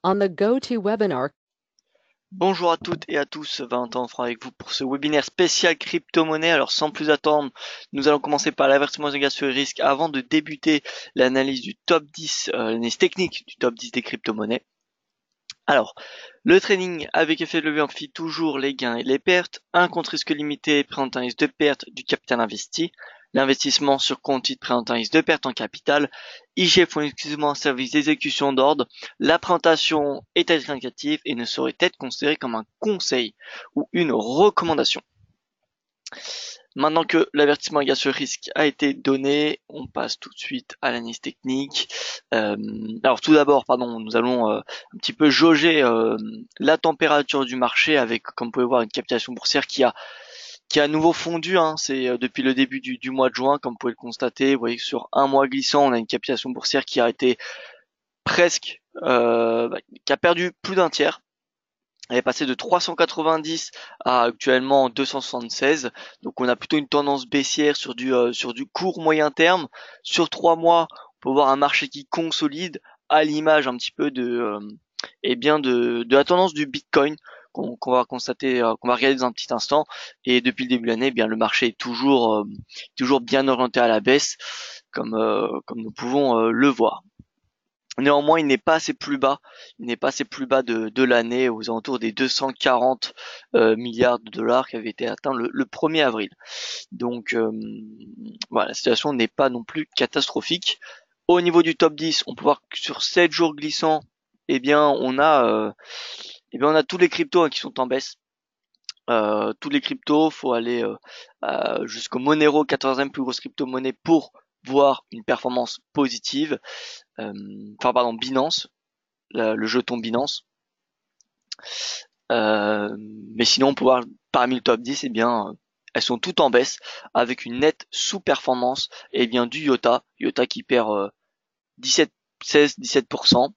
On the GoToWebinar. Bonjour à toutes et à tous, Valentin Franc avec vous pour ce webinaire spécial crypto-monnaie. Alors sans plus attendre, nous allons commencer par l'avertissement des gars sur les risques avant de débuter l'analyse du top 10, l'analyse technique du top 10 des crypto-monnaies. Alors, le trading avec effet de levier amplifie toujours les gains et les pertes. Un compte risque limité présente un risque de perte du capital investi. L'investissement sur compte titre présente un risque de perte en capital. IG font exclusivement un service d'exécution d'ordre. La présentation est indicative et ne saurait être considérée comme un conseil ou une recommandation. Maintenant que l'avertissement égale ce risque a été donné, on passe tout de suite à l'analyse technique. Alors tout d'abord, nous allons un petit peu jauger la température du marché avec, comme vous pouvez voir, une capitalisation boursière qui a à nouveau fondu. C'est depuis le début du mois de juin, comme vous pouvez le constater. Vous voyez que sur un mois glissant, on a une capitalisation boursière qui a été presque, qui a perdu plus d'un tiers. Elle est passée de 390 à actuellement 276. Donc on a plutôt une tendance baissière sur du court moyen terme. Sur 3 mois, on peut voir un marché qui consolide à l'image un petit peu de la tendance du Bitcoin qu'on va constater, qu'on va regarder dans un petit instant. Et depuis le début de l'année, eh bien le marché est toujours bien orienté à la baisse, comme nous pouvons le voir. Néanmoins, il n'est pas assez plus bas. Il n'est pas assez plus bas de l'année, aux alentours des 240 milliards de dollars qui avaient été atteints le 1er avril. Donc voilà, la situation n'est pas non plus catastrophique. Au niveau du top 10, on peut voir que sur 7 jours glissants, on a tous les cryptos qui sont en baisse. Tous les cryptos, faut aller jusqu'au Monero, 14e plus grosse crypto-monnaie pour voir une performance positive. Binance, le jeton Binance. Mais sinon, on peut voir parmi le top 10, elles sont toutes en baisse avec une nette sous-performance du Iota qui perd 16-17%.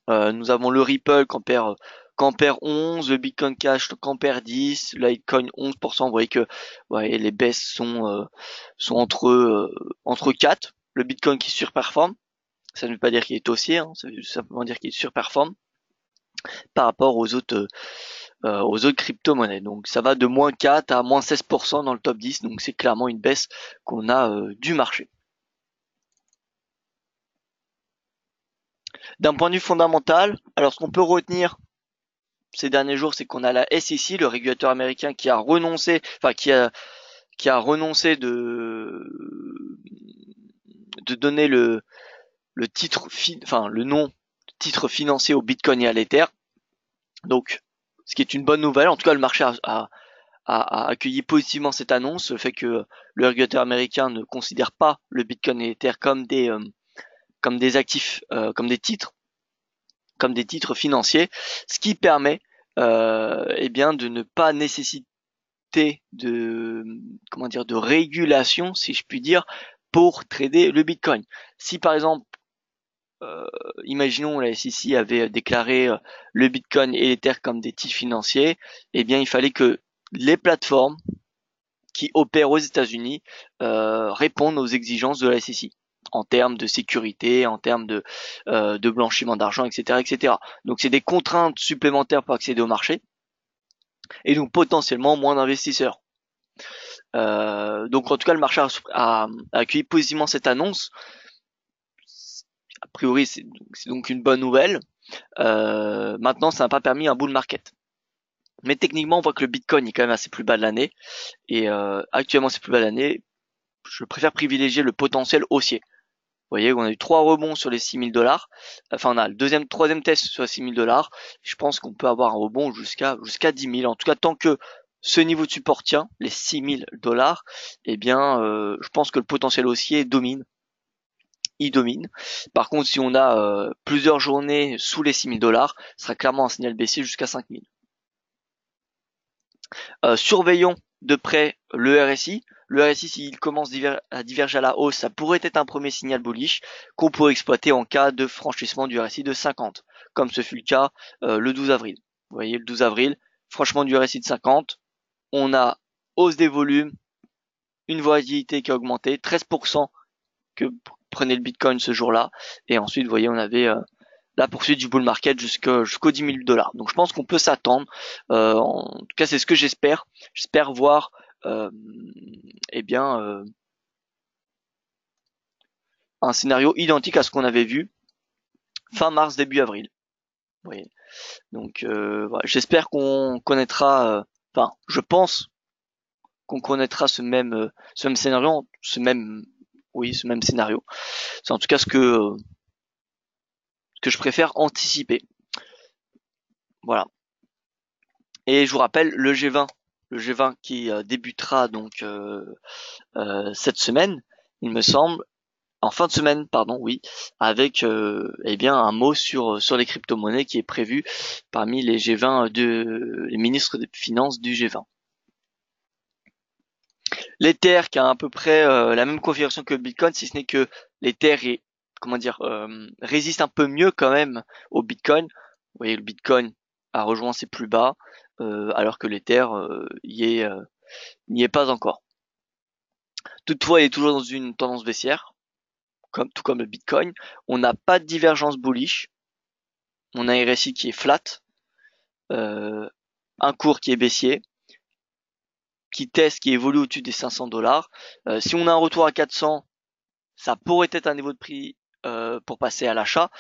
Nous avons le Ripple qui en perd 11, le Bitcoin Cash qui en perd 10, le Litecoin 11%. Vous voyez que les baisses sont entre 4. Le Bitcoin qui surperforme, ça ne veut pas dire qu'il est haussier, ça veut simplement dire qu'il surperforme par rapport aux autres crypto-monnaies. Donc ça va de moins 4 à moins 16% dans le top 10, donc c'est clairement une baisse qu'on a du marché. D'un point de vue fondamental, alors ce qu'on peut retenir ces derniers jours, c'est qu'on a la SEC, le régulateur américain, qui a renoncé, de donner le titre, le nom titre financier au Bitcoin et à l'Ether. Donc, ce qui est une bonne nouvelle. En tout cas, le marché a accueilli positivement cette annonce, le fait que le régulateur américain ne considère pas le Bitcoin et l'Ether comme des actifs, comme des titres financiers, ce qui permet de ne pas nécessiter de régulation, si je puis dire, pour trader le Bitcoin. Si par exemple, imaginons la SEC avait déclaré le Bitcoin et l'Ether comme des titres financiers, il fallait que les plateformes qui opèrent aux États-Unis répondent aux exigences de la SEC en termes de sécurité, en termes de blanchiment d'argent, etc., etc. Donc c'est des contraintes supplémentaires pour accéder au marché et donc potentiellement moins d'investisseurs. Donc en tout cas le marché a accueilli positivement cette annonce. A priori c'est donc une bonne nouvelle. Maintenant ça n'a pas permis un bull market. Mais techniquement, on voit que le Bitcoin est quand même assez plus bas de l'année. Et actuellement, c'est plus bas de l'année. Je préfère privilégier le potentiel haussier. Vous voyez, on a eu 3 rebonds sur les 6 000 $. Enfin, on a le troisième test sur les 6 000 $. Je pense qu'on peut avoir un rebond jusqu'à 10 000. En tout cas, tant que ce niveau de support tient, les 6 000 $, je pense que le potentiel haussier domine. Il domine. Par contre, si on a plusieurs journées sous les 6 000 $, ce sera clairement un signal baissier jusqu'à 5 000. Surveillons de près le RSI. Le RSI, s'il commence à diverger à la hausse, ça pourrait être un premier signal bullish qu'on pourrait exploiter en cas de franchissement du RSI de 50, comme ce fut le cas le 12 avril. Vous voyez, le 12 avril, franchement du RSI de 50, on a hausse des volumes, une volatilité qui a augmenté, 13% que prenait le Bitcoin ce jour-là, et ensuite, vous voyez, on avait la poursuite du bull market jusqu'aux 10 000 dollars. Donc je pense qu'on peut s'attendre. En tout cas, c'est ce que j'espère. J'espère voir, eh bien, un scénario identique à ce qu'on avait vu fin mars, début avril. Vous voyez. Donc voilà, j'espère qu'on connaîtra, enfin, je pense qu'on connaîtra ce même scénario, ce même scénario. C'est en tout cas ce que je préfère anticiper. Voilà. Et je vous rappelle le G20 qui débutera donc cette semaine, il me semble, en fin de semaine, pardon, oui, avec eh bien un mot sur les crypto-monnaies qui est prévu parmi les G20 les ministres des finances du G20. L'Ether qui a à peu près la même configuration que le Bitcoin, si ce n'est que l'Ether est, comment dire, résiste un peu mieux quand même au Bitcoin. Vous voyez, le Bitcoin a rejoint ses plus bas, alors que l'Ether n'y est pas encore. Toutefois, il est toujours dans une tendance baissière, tout comme le Bitcoin. On n'a pas de divergence bullish. On a un RSI qui est flat, un cours qui est baissier, qui teste, qui évolue au-dessus des 500 dollars. Si on a un retour à 400, ça pourrait être un niveau de prix pour passer à l'achat.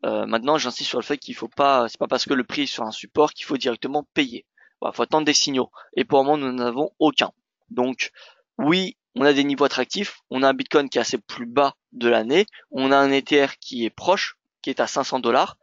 Maintenant, j'insiste sur le fait qu'il faut pas, c'est pas parce que le prix est sur un support qu'il faut directement payer. Voilà, faut attendre des signaux. Et pour le moment, nous n'en avons aucun. Donc, oui, on a des niveaux attractifs. On a un Bitcoin qui est à ses plus bas de l'année. On a un Ether qui est proche, qui est à 500 dollars.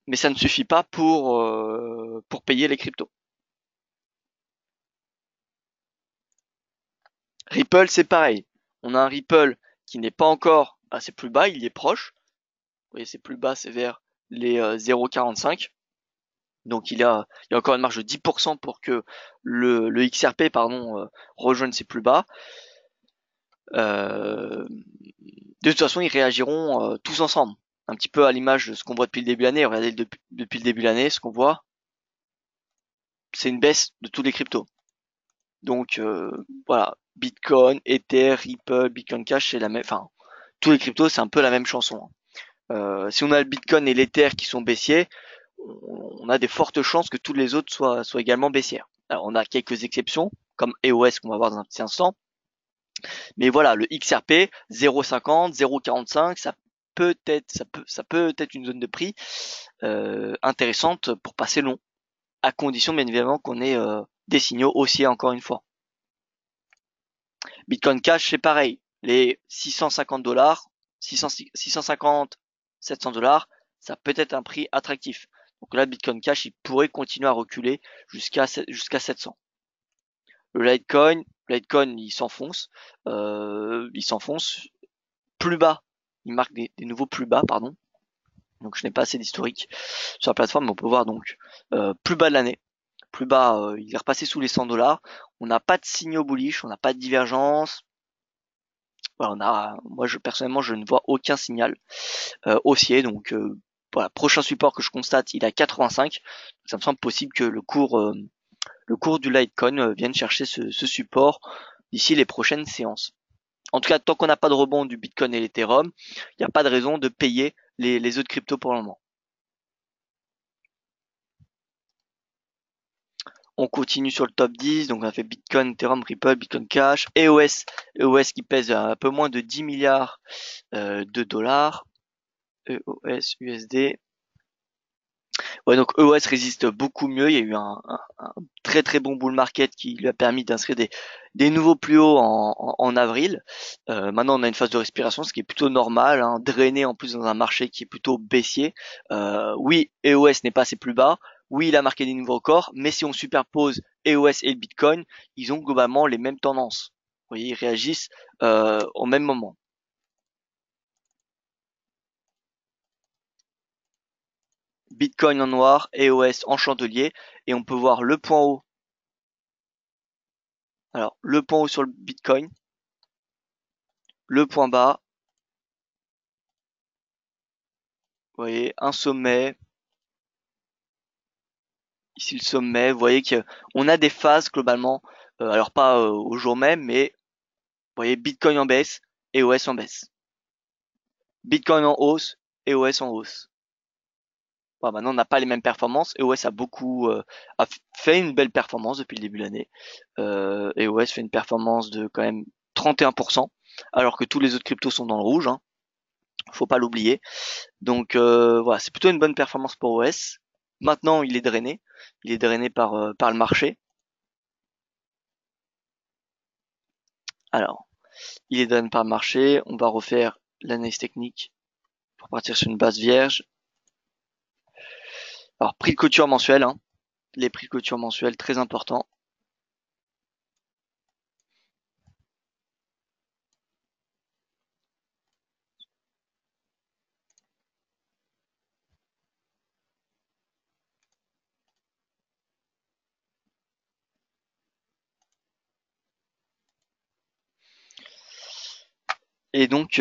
Mais ça ne suffit pas pour payer les cryptos. Ripple, c'est pareil. On a un Ripple qui n'est pas encore à ses plus bas, il y est proche. Vous voyez, ses plus bas, c'est vers les 0,45. Donc il y a encore une marge de 10% pour que le XRP rejoigne ses plus bas. De toute façon, ils réagiront tous ensemble. Un petit peu à l'image de ce qu'on voit depuis le début de l'année. Regardez depuis le début de l'année, ce qu'on voit, c'est une baisse de tous les cryptos. Donc voilà, Bitcoin, Ether, Ripple, Bitcoin Cash, c'est la même. Enfin, tous les cryptos, c'est un peu la même chanson. Si on a le Bitcoin et l'Ether qui sont baissiers, on a des fortes chances que tous les autres soient également baissières. Alors on a quelques exceptions, comme EOS qu'on va voir dans un petit instant. Mais voilà, le XRP 0,50, 0,45, ça peut être une zone de prix intéressante pour passer long, à condition bien évidemment qu'on ait des signaux haussiers encore une fois. Bitcoin Cash c'est pareil, les 650 dollars, 650, 700 dollars, ça peut être un prix attractif. Donc là, Bitcoin Cash, il pourrait continuer à reculer jusqu'à 700. Le Litecoin, il s'enfonce plus bas. Il marque des nouveaux plus bas, pardon. Donc je n'ai pas assez d'historique sur la plateforme, mais on peut voir donc plus bas de l'année. Plus bas, il est repassé sous les 100 dollars. On n'a pas de signaux bullish, on n'a pas de divergence. Voilà, personnellement, je ne vois aucun signal haussier. Donc voilà, prochain support que je constate, il est à 85. Ça me semble possible que le cours du Litecoin vienne chercher ce support d'ici les prochaines séances. En tout cas, tant qu'on n'a pas de rebond du Bitcoin et l'Ethereum, il n'y a pas de raison de payer les autres cryptos pour le moment. On continue sur le top 10, donc on a fait Bitcoin, Ethereum, Ripple, Bitcoin Cash, EOS qui pèse un peu moins de 10 milliards de dollars, EOS, USD. Ouais, donc EOS résiste beaucoup mieux. Il y a eu un très très bon bull market qui lui a permis d'inscrire des nouveaux plus hauts en avril. Maintenant, on a une phase de respiration, ce qui est plutôt normal, hein, drainé en plus dans un marché qui est plutôt baissier. Oui, EOS n'est pas ses plus bas. Oui, il a marqué des nouveaux records, mais si on superpose EOS et le Bitcoin, ils ont globalement les mêmes tendances. Vous voyez, ils réagissent au même moment. Bitcoin en noir, EOS en chandelier, et on peut voir le point haut. Alors, le point haut sur le Bitcoin, le point bas, vous voyez, un sommet, ici le sommet, vous voyez qu'on a des phases globalement, alors pas au jour même, mais vous voyez Bitcoin en baisse, EOS en baisse. Bitcoin en hausse, EOS en hausse. Bon, maintenant, on n'a pas les mêmes performances. EOS a fait une belle performance depuis le début de l'année. EOS fait une performance de quand même 31%, alors que tous les autres cryptos sont dans le rouge, hein. Faut pas l'oublier. Donc voilà, c'est plutôt une bonne performance pour EOS. Maintenant, il est drainé. Il est drainé par le marché. Alors, il est drainé par le marché. On va refaire l'analyse technique pour partir sur une base vierge. Alors, prix de clôture mensuel, hein. Les prix de clôture mensuels, très importants. Et donc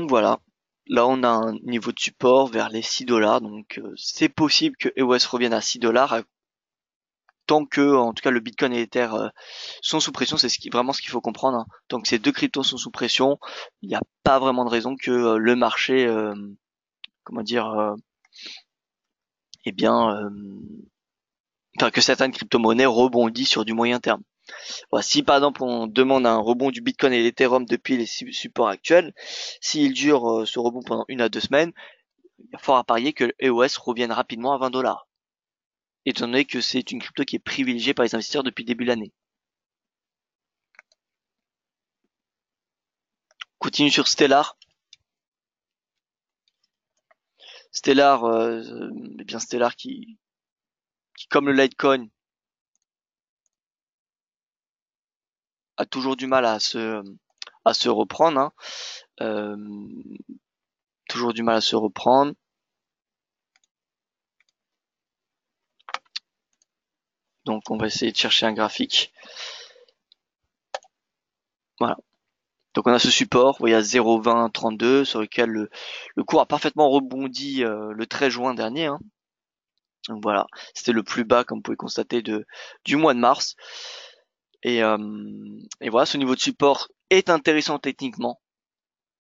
voilà. Là, on a un niveau de support vers les 6 dollars. Donc, c'est possible que EOS revienne à 6 dollars tant que, en tout cas, le Bitcoin et l'Ether sont sous pression. C'est vraiment ce qu'il faut comprendre, hein. Tant que ces deux cryptos sont sous pression, il n'y a pas vraiment de raison que le marché, comment dire, eh bien, enfin, que certaines crypto-monnaies rebondissent sur du moyen terme. Voilà, si par exemple on demande un rebond du Bitcoin et l'Ethereum depuis les supports actuels, s'il dure ce rebond pendant 1 à 2 semaines, il y a fort à parier que EOS revienne rapidement à 20 dollars. Étant donné que c'est une crypto qui est privilégiée par les investisseurs depuis le début de l'année. Continue sur Stellar. Stellar, eh bien Stellar qui comme le Litecoin a toujours du mal à se reprendre, hein. Euh, toujours du mal à se reprendre. Donc on va essayer de chercher un graphique. Voilà. Donc on a ce support, vous voyez à 0,2032 sur lequel le cours a parfaitement rebondi le 13 juin dernier, hein. Donc voilà, c'était le plus bas comme vous pouvez constater du mois de mars. Et voilà, ce niveau de support est intéressant techniquement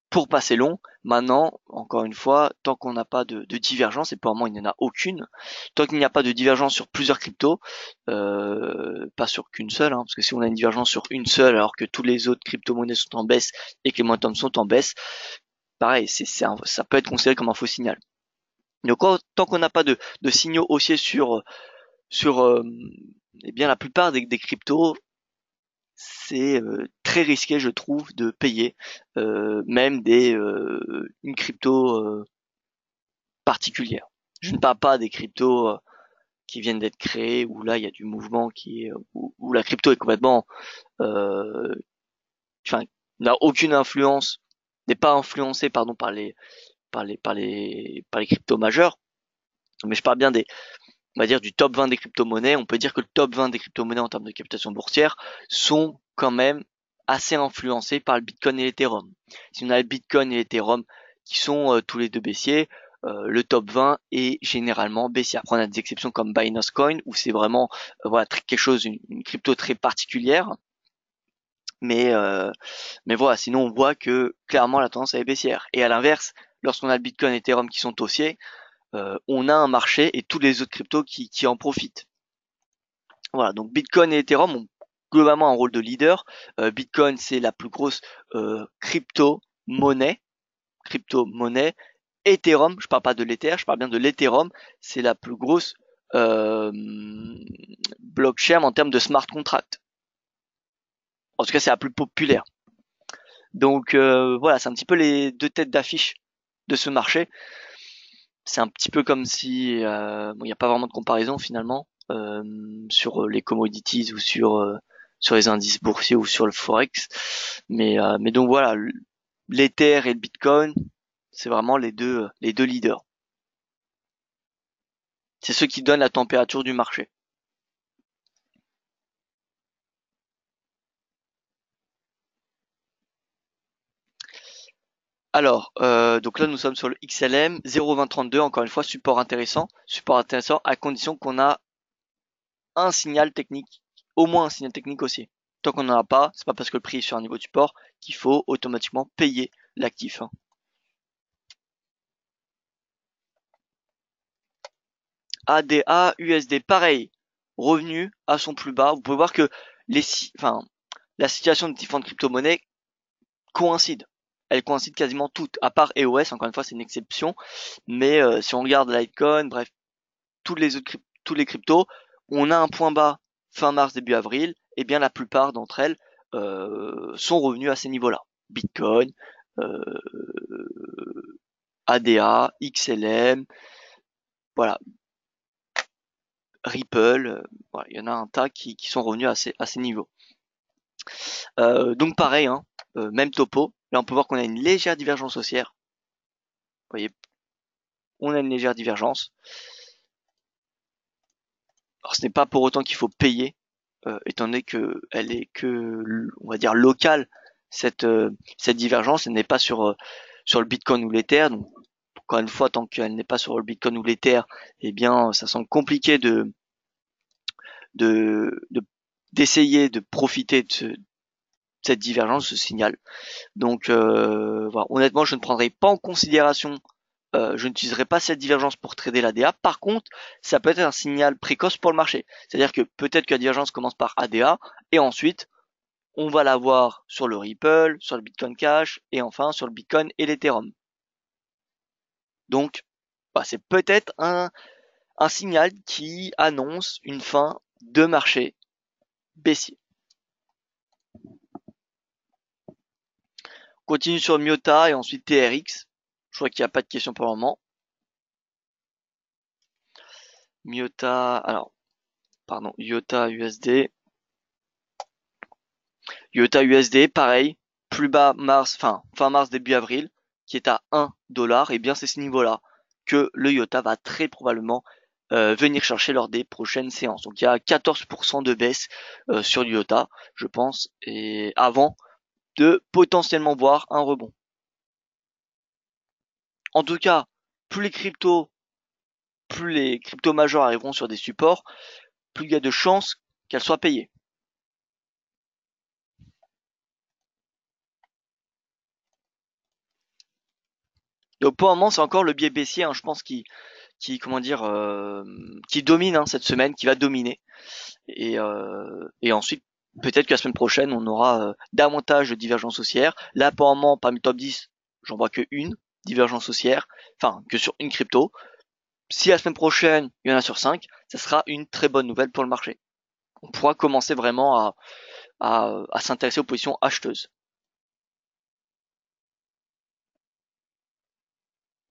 pour passer long. Maintenant, encore une fois, tant qu'on n'a pas de divergence, et pour le moment il n'y en a aucune, tant qu'il n'y a pas de divergence sur plusieurs cryptos, pas sur qu'une seule, hein, parce que si on a une divergence sur une seule alors que tous les autres crypto-monnaies sont en baisse et que les momentum sont en baisse, pareil, ça peut être considéré comme un faux signal. Donc tant qu'on n'a pas de signaux haussiers sur eh bien la plupart des cryptos, c'est très risqué, je trouve, de payer même une crypto particulière. Je ne parle pas des cryptos qui viennent d'être créés où là il y a du mouvement où la crypto est complètement euh, enfin n'a aucune influence, n'est pas influencée pardon par les cryptos majeurs, mais je parle bien on va dire du top 20 des crypto-monnaies. On peut dire que le top 20 des crypto-monnaies en termes de capitalisation boursière sont quand même assez influencés par le Bitcoin et l'Ethereum. Si on a le Bitcoin et l'Ethereum qui sont tous les deux baissiers, le top 20 est généralement baissier. Après, on a des exceptions comme Binance Coin où c'est vraiment voilà quelque chose, une crypto très particulière. Mais mais voilà, sinon on voit que clairement la tendance est baissière. Et à l'inverse, lorsqu'on a le Bitcoin et l'Ethereum qui sont haussiers, on a un marché et tous les autres cryptos qui en profitent. Voilà, donc Bitcoin et Ethereum ont globalement un rôle de leader. Bitcoin, c'est la plus grosse crypto-monnaie. Crypto-monnaie. Ethereum, je parle pas de l'Ether, je parle bien de l'Ethereum, c'est la plus grosse blockchain en termes de smart contract. En tout cas, c'est la plus populaire. Donc voilà, c'est un petit peu les deux têtes d'affiche de ce marché. C'est un petit peu comme si bon, il n'y a pas vraiment de comparaison finalement sur les commodities ou sur les indices boursiers ou sur le forex, mais donc voilà, l'Ether et le Bitcoin, c'est vraiment les deux leaders. C'est ceux qui donnent la température du marché. Alors, donc là nous sommes sur le XLM 0,2032, encore une fois support intéressant à condition qu'on a un signal technique, au moins un signal technique aussi. Tant qu'on n'en a pas, c'est pas parce que le prix est sur un niveau de support qu'il faut automatiquement payer l'actif, hein. ADA, USD, pareil, revenu à son plus bas. Vous pouvez voir que la situation de différentes crypto-monnaies coïncide. Elles coïncident quasiment toutes, à part EOS, encore une fois c'est une exception, mais si on regarde Litecoin, bref, tous les cryptos, on a un point bas fin mars, début avril, et bien la plupart d'entre elles sont revenues à ces niveaux-là. Bitcoin, ADA, XLM, voilà, Ripple, voilà, il y en a un tas qui sont revenus à ces niveaux. Donc pareil, hein, même topo. Là, on peut voir qu'on a une légère divergence haussière. Vous voyez, on a une légère divergence. Alors, ce n'est pas pour autant qu'il faut payer, étant donné que elle est que, on va dire, locale. Cette divergence, elle n'est pas sur le Bitcoin ou l'Ether. Donc, encore une fois, tant qu'elle n'est pas sur le Bitcoin ou l'Ether, eh bien, ça semble compliqué d'essayer de profiter de cette divergence, ce signal. Donc voilà. Honnêtement, je ne prendrai pas en considération, je n'utiliserai pas cette divergence pour trader l'ADA. Par contre, ça peut être un signal précoce pour le marché. C'est-à-dire que peut-être que la divergence commence par ADA et ensuite on va la voir sur le Ripple, sur le Bitcoin Cash et enfin sur le Bitcoin et l'Ethereum. Donc bah, c'est peut-être un signal qui annonce une fin de marché baissier. On continue sur Myota et ensuite TRX. Je crois qu'il n'y a pas de question pour le moment. Myota, alors, pardon, IOTA USD. IOTA USD, pareil, plus bas fin mars, début avril, qui est à 1 dollar, et bien c'est ce niveau-là que le IOTA va très probablement venir chercher lors des prochaines séances. Donc il y a 14% de baisse sur l'IOTA, je pense, et avant de potentiellement voir un rebond. En tout cas, plus les cryptos majors arriveront sur des supports, plus il y a de chances qu'elles soient payées. Donc pour le moment, c'est encore le biais baissier, hein, je pense, qui domine hein, cette semaine, qui va dominer. Et ensuite, peut-être que la semaine prochaine, on aura davantage de divergences haussières. Là, pour le moment, parmi le top 10, j'en vois que une divergence haussière, enfin que sur une crypto. Si la semaine prochaine, il y en a sur 5, ça sera une très bonne nouvelle pour le marché. On pourra commencer vraiment à s'intéresser aux positions acheteuses.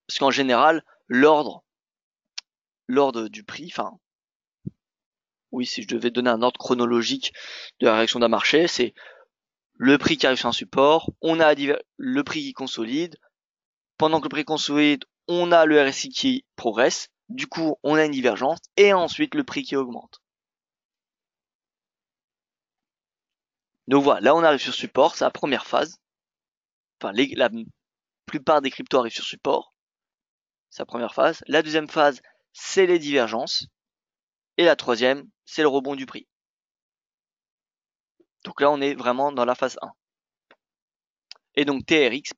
Parce qu'en général, l'ordre du prix, enfin, oui, si je devais donner un ordre chronologique de la réaction d'un marché, c'est le prix qui arrive sur un support, on a le prix qui consolide, pendant que le prix consolide, on a le RSI qui progresse, du coup on a une divergence, et ensuite le prix qui augmente. Donc voilà, là on arrive sur support, c'est la première phase. Enfin, la plupart des cryptos arrivent sur support, c'est la première phase. La deuxième phase, c'est les divergences. Et la troisième, c'est le rebond du prix. Donc là, on est vraiment dans la phase 1. Et donc TRX,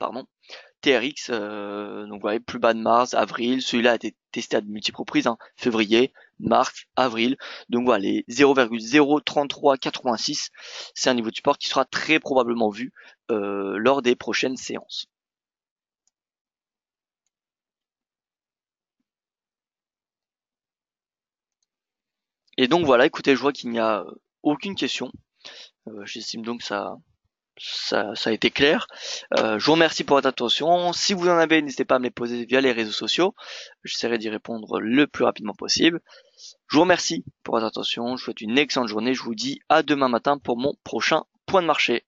donc voilà, plus bas de mars, avril, celui-là a été testé à de multiples reprises, hein, février, mars, avril. Donc voilà, les 0,03386, c'est un niveau de support qui sera très probablement vu lors des prochaines séances. Et donc voilà, écoutez, je vois qu'il n'y a aucune question. J'estime donc que ça a été clair. Je vous remercie pour votre attention. Si vous en avez, n'hésitez pas à me les poser via les réseaux sociaux. J'essaierai d'y répondre le plus rapidement possible. Je vous remercie pour votre attention. Je vous souhaite une excellente journée. Je vous dis à demain matin pour mon prochain point de marché.